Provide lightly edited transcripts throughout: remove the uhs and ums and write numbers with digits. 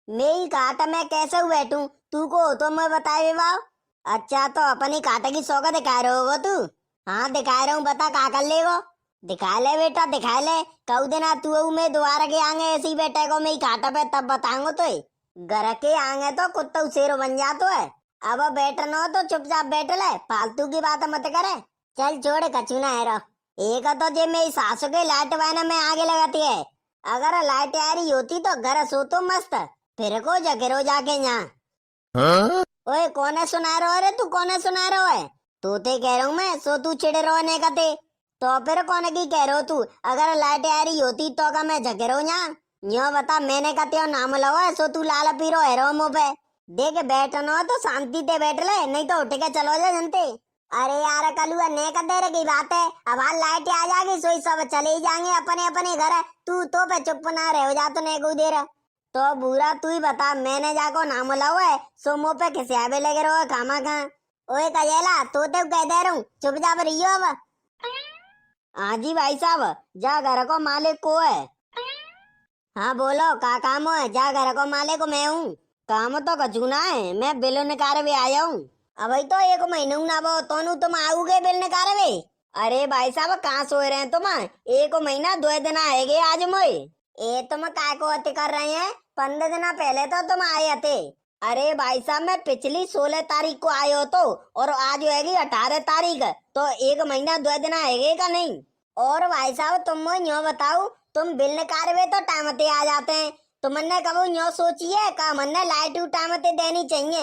मेरी काट में कैसे बैठूं? तू को तो मैं बताए वाव। अच्छा तो अपनी काटे की सौगा दिखा रहे हो तू? हाँ दिखा रहा हूँ, बता का कर लेगो। दिखा ले बेटा दिखा ले। कऊ दिन तू में दोबारा के आगे ऐसे ही बैठे को मेरी काटा पे तब बताऊंगा तो घर के आगे तो कुत्ता शेर बन जातो है। अब बैठना हो तो चुपचाप बैठ ले, फालतू की बात मत करे। चल छोड़ कछु ना है रो। एक तो जे मेरी सासू के लाइट वाइना में आगे लगाती है। अगर लाइट आ रही होती तो घर सो तो मस्त, फिर को जगे रो जाके यहाँ। हाँ? ओए कौन है सुना रहा है? तू कौन है सुना रहा है? तू ते कह रहा हूँ मैं, सो तू चिड़े रोने का ते। तो फिर कौन की कह रहे हो तू? अगर लाइट आ रही होती तो का मैं जगे रो यहाँ। यो बता मैंने का त्यो नाम लो है सो तू लाल पीरो है रो मुँह पे। देख बैठना हो तो शांति से बैठ ले, नहीं तो उठ के चलो जा जनते। अरे यार कलुआ ने का देर की बात है, अब हाल लाइट आ जाएगी सोई सब चले ही जाएंगे अपने अपने घर। तू तो पे चुप ना रहे हो जा तो नहीं को देर। तो बुरा तू ही बता, मैंने जाको नाम लाओ है सो मुँह पे किसी आवे लगे रहो खामा खा। ओए कजेला तो कह दे रहा हूँ चुपचाप रहियो अब। हाँ जी भाई साहब, जा घर को मालिक को है। हाँ बोलो का काम है? जा घर को मालिक को मैं हूँ। काम तो कचूना है, मैं बिल निकाल भी आया हूँ। अब तो एक महीने ना वो तो तुम आओगे बिल निकाल वे। अरे भाई साहब कहाँ सोए रहे हैं तुम? एक महीना 2 दिन आएगे आज मोए। ए तुम काय को अति कर रहे हैं? 15 दिन पहले तो तुम आए थे। अरे भाई साहब मैं पिछली 16 तारीख को आयो तो, और आज होगी 18 तारीख, तो एक महीना 2 दिन आएगे का नहीं। और भाई साहब तुम मुझे यूँ बताओ, तुम बिल निकालवे तो टाइम पे आ जाते हैं। तुमने कबो यूँ सोचिए का मन्ने लाइट टाइम पे देनी चाहिए।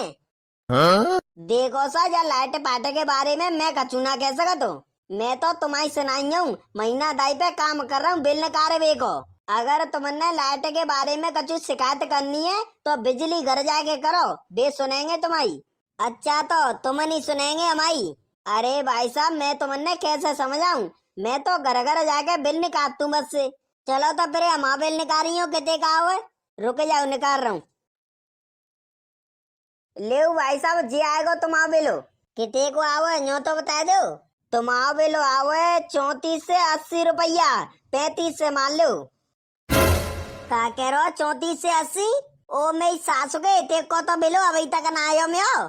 हाँ? देखो सा या लाइट पाटे के बारे में मैं कछु ना कह सकत हूँ। मैं तो तुम्हारी सुनाई हूँ, महीना दाई पे काम कर रहा हूँ बिल निकालवे को। अगर तुमने लाइट के बारे में कुछ शिकायत करनी है तो बिजली घर जाके करो, बे सुनेंगे तुम्हारी। अच्छा तो तुम नहीं सुनेंगे हमारी? अरे भाई साहब मैं तुमने कैसे समझाऊं, मैं तो घर घर जाके बिल निकालतू बस से। चलो तो फिर हम बिल निकाल रही हूँ कितने का हुआ? रुक जाओ निकाल रहा हूँ। ले भाई साहब जी आएगो तुम आओ बिलो। कितने को आओ यूँ तो बता दो। तुम आओ बिलो आओ 34 से 80 रुपया, 35 से मान लो। का कह रहा 34 से 80? ओ मेरी सासू के इतने को तो बिलो अभी तक ना आयो मैं हो।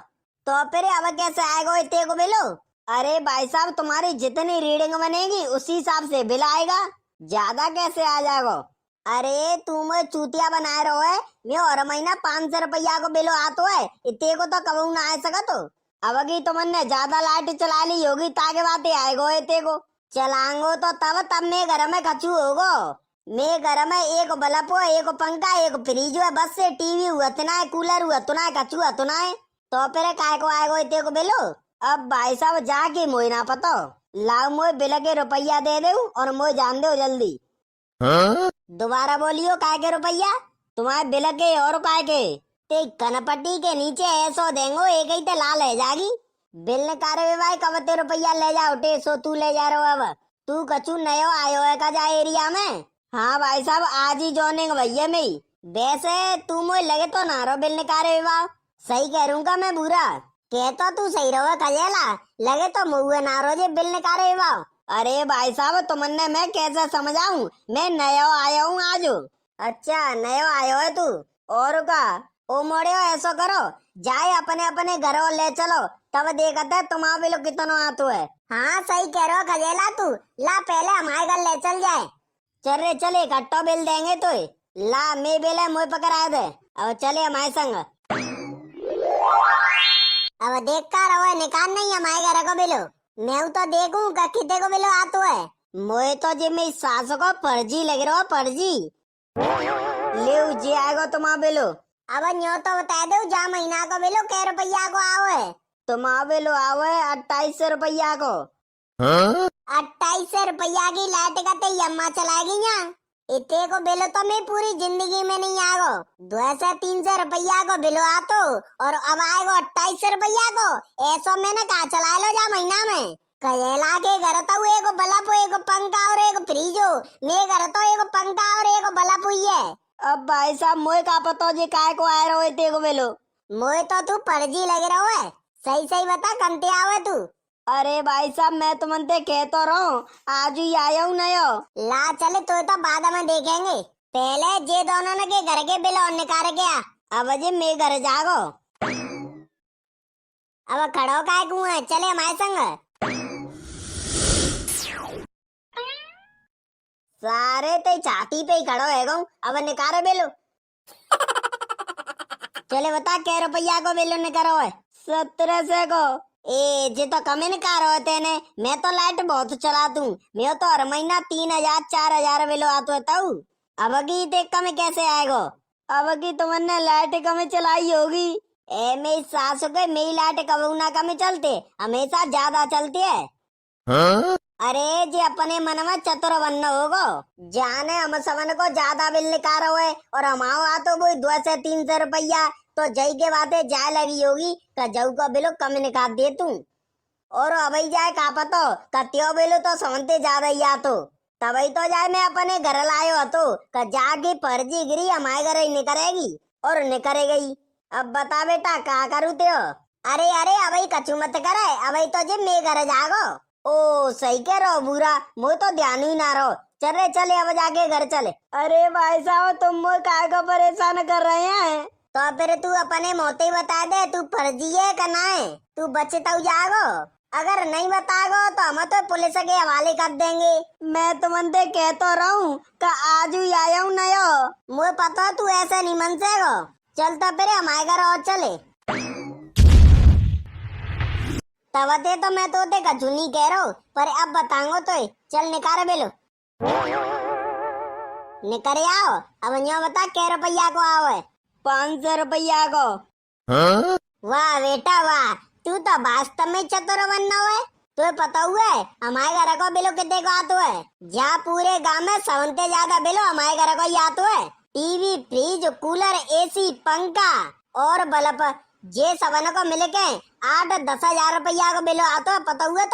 तो फिर अब कैसे आएगा इतने को बिलो? अरे भाई साहब तुम्हारी जितनी रीडिंग बनेगी उसी हिसाब से बिल आएगा, ज्यादा कैसे आ जाएगा? अरे तुम चूतिया बनाए रहो है, मैं और महीना 500 रुपया को बिलो आतो है, इतने को तो कबू ना आ सका। तो अब की तुमने ज्यादा लाइट चला ली होगी ताकि बातें आएगो इतने को। चलाएंगो तो तब मैं घर में खचू होगो। मैं घर में एक बल्ब हो, एक पंखा, एक फ्रिज है, बस से टीवी हुआ तना है, कूलर हुआ तना है, कचू हुआ तना है। तो फिर काय को आएगो इतने को बिलो? अब भाई साहब जाके मोई ना पता लाओ मोए बिल के रुपया दे दे और मोए जान दो जल्दी। हाँ? दोबारा बोलियो काय के रुपया? तुम्हारे बिल के और काय के? ते कनपट्टी के नीचे ऐसो देंगो एक ही ते लाल है जागी। बिल निकाले भाई कब ते रुपया ले जाओ टे सो तू ले जा रहा अब। तू कछु नयो आयो है का जा एरिया में? हाँ भाई साहब आज ही जॉइनिंग भैया मेरी। वैसे तू मोए लगे तो ना रो बिल निकाले वाह। सही कह रूंगा मैं बुरा कहता तू सही रहो कजेला, लगे तो मुँह ना रो जे बिल निकाले वाह। अरे भाई साहब तुमने मैं कैसे समझाऊं, मैं नया आया हूँ आज। अच्छा नया आयो है तू? और का ओ मोड़े ऐसा करो जाए अपने अपने घरों ले चलो, तब देखते तुम्हारा बिल कितना आतो है। हाँ सही कह रहे हो खजेला तू, ला पहले हमारे घर ले चल जाए। चल रे चले इकट्ठो बिल देंगे तो ला मैं बिल है मुझे पकड़ा दे। अब चले हमारे संग। अब देख कर रहो निकाल नहीं हमारे घर को बिलो। मैं तो देखूं कितने को बिलो आतो है। मोए तो जी मेरी सास को फर्जी लग रहा फर्जी। ले जी आएगा तुम्हारा बिलो। अब न्यो तो बता दो जा महीना को बिलो कै रुपया को आओ है? तुम्हारा बिलो आओ है 28 रुपया को। हाँ? 28 रुपया की लाइट का ते अम्मा चलाएगी यहाँ। इतने को बिलो तो मैं पूरी जिंदगी में नहीं आगो। 200-300 रुपया को बिलो आतो और अब आएगो 28 रुपया को। ऐसा मैंने कहा चला लो जा महीना में। कजेला के घर तो एक बल्ब एक पंखा और एक फ्रिज हो, मेरे घर तो एक पंखा और एक बल्ब हुई है। अब भाई साहब मोए का पता जी काय को आए रहो इतने को बिलो? मोए तो तू फर्जी लग रहा है, सही सही बता कंते आवे तू? अरे भाई साहब मैं तुमसे कह तो रहा हूँ आज ही आया हूँ नयो। ला चले तो बाद में देखेंगे, पहले जे दोनों ने के घर के बिल और निकाल गया। अब अजय मैं घर जागो। अब खड़ो काय कुआं चले हमारे संग। सारे ते छाती पे ही खड़ो है गो। अब निकारे बेलो। चले बता कै रुपया को बेलो निकारो है। 1700 को। ए जे तो कमे निकारो है तेने। मैं तो लाइट बहुत चला तू। मैं तो हर महीना 3000 4000 बेलो आतो है ताऊ। अब की ते कमे कैसे आएगो। अब की तुमने लाइट कमे चलाई होगी। ए मेरी सासू के मेरी लाइट कबू ना कमे चलते हमेशा ज्यादा चलती है। हाँ? अरे जी अपने मन में चतुर बनना होगो। जाने हम समन को ज्यादा बिल निकालो है और हमाओ आ तो वो 200 से 300 रुपया तो जई के बातें जाए लगी होगी का जऊ का बिलो कम निकाल दे तू। और अबई जाए का पतो कत्यो बिलो तो समझते ज्यादा ही आ तो तबई तो जाए मैं अपने घर लायो हतो का जाके फर्जी गिरी हमारे घर ही निकरेगी और निकरे गई। अब बता बेटा क्या करूँ त्यो। अरे अरे अबई कछु मत करे अबई तो जे मैं घर जागो। ओ सही कह रहो बुरा मुझे तो ध्यान ही ना रहो। चल रे चले अब जाके घर चले। अरे भाई साहब तुम मुझे काय को परेशान कर रहे हैं। तो फिर तू अपने मोते बता दे तू फर्जी है का ना है। तू बच्चे तो जागो अगर नहीं बतागो तो हम तो पुलिस के हवाले कर देंगे। मैं तुमसे कह तो रहा हूँ का आज ही आया हूँ नयो। मुझे पता तू ऐसे नहीं मन से गो। चल तो फिर हमारे घर और चले। तवते तो मैं तो ते कछु नहीं कह रहा हूँ पर अब बताऊंगो तो चल निकारे बेलो। निकरे आओ अब यहाँ बता कै रुपया को आओ है। 500 रुपया को। हाँ? वाह बेटा वाह तू तो वास्तव में चतुर बनना है। तुझे पता हुआ है हमारे घर को बिलो कितने को आतो है। जहाँ पूरे गांव में सबसे ज्यादा बिलो हमारे घर को ही आतो है। टीवी फ्रिज कूलर एसी पंखा और बल्ब जे सबन को मिल के 8-10 हजार रुपया को बिलो आतो है। पता हुआ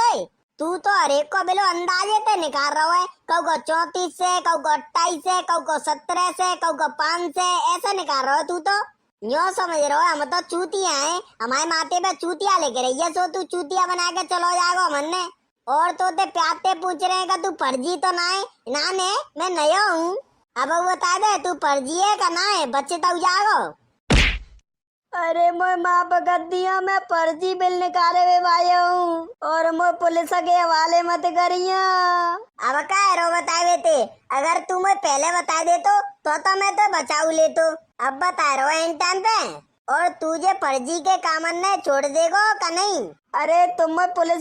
तू तो हर एक को बिलो अंदाजे ते निकाल रहा है। कऊ को 34 से कऊ को 28 से कऊ को 17 से कऊ को 5 से ऐसे निकाल रहा है। तू तो यो समझ रहा है हम तो चूतिया हैं हमारे माथे पे चूतिया लेके रही है। सो तू चूतिया बना के चलो जागो मन्ने। और तो ते प्याते पूछ रहे हैं का तू फर्जी तो ना है। ना ने मैं नया हूँ। अब वो बता दे तू फर्जी है का ना है बच्चे तो जागो। अरे मैं माँ पकड़ दिया मैं फर्जी बिल निकाले हुए भाई हूँ और मैं पुलिस के हवाले मत करिया। अब क्या रो बताए थे अगर तू मैं पहले बता दे तो मैं तो बचाऊ ले तो। अब बता रहा इन टाइम पे और तुझे फर्जी के कामन ने छोड़ देगो का नहीं। अरे तुम पुलिस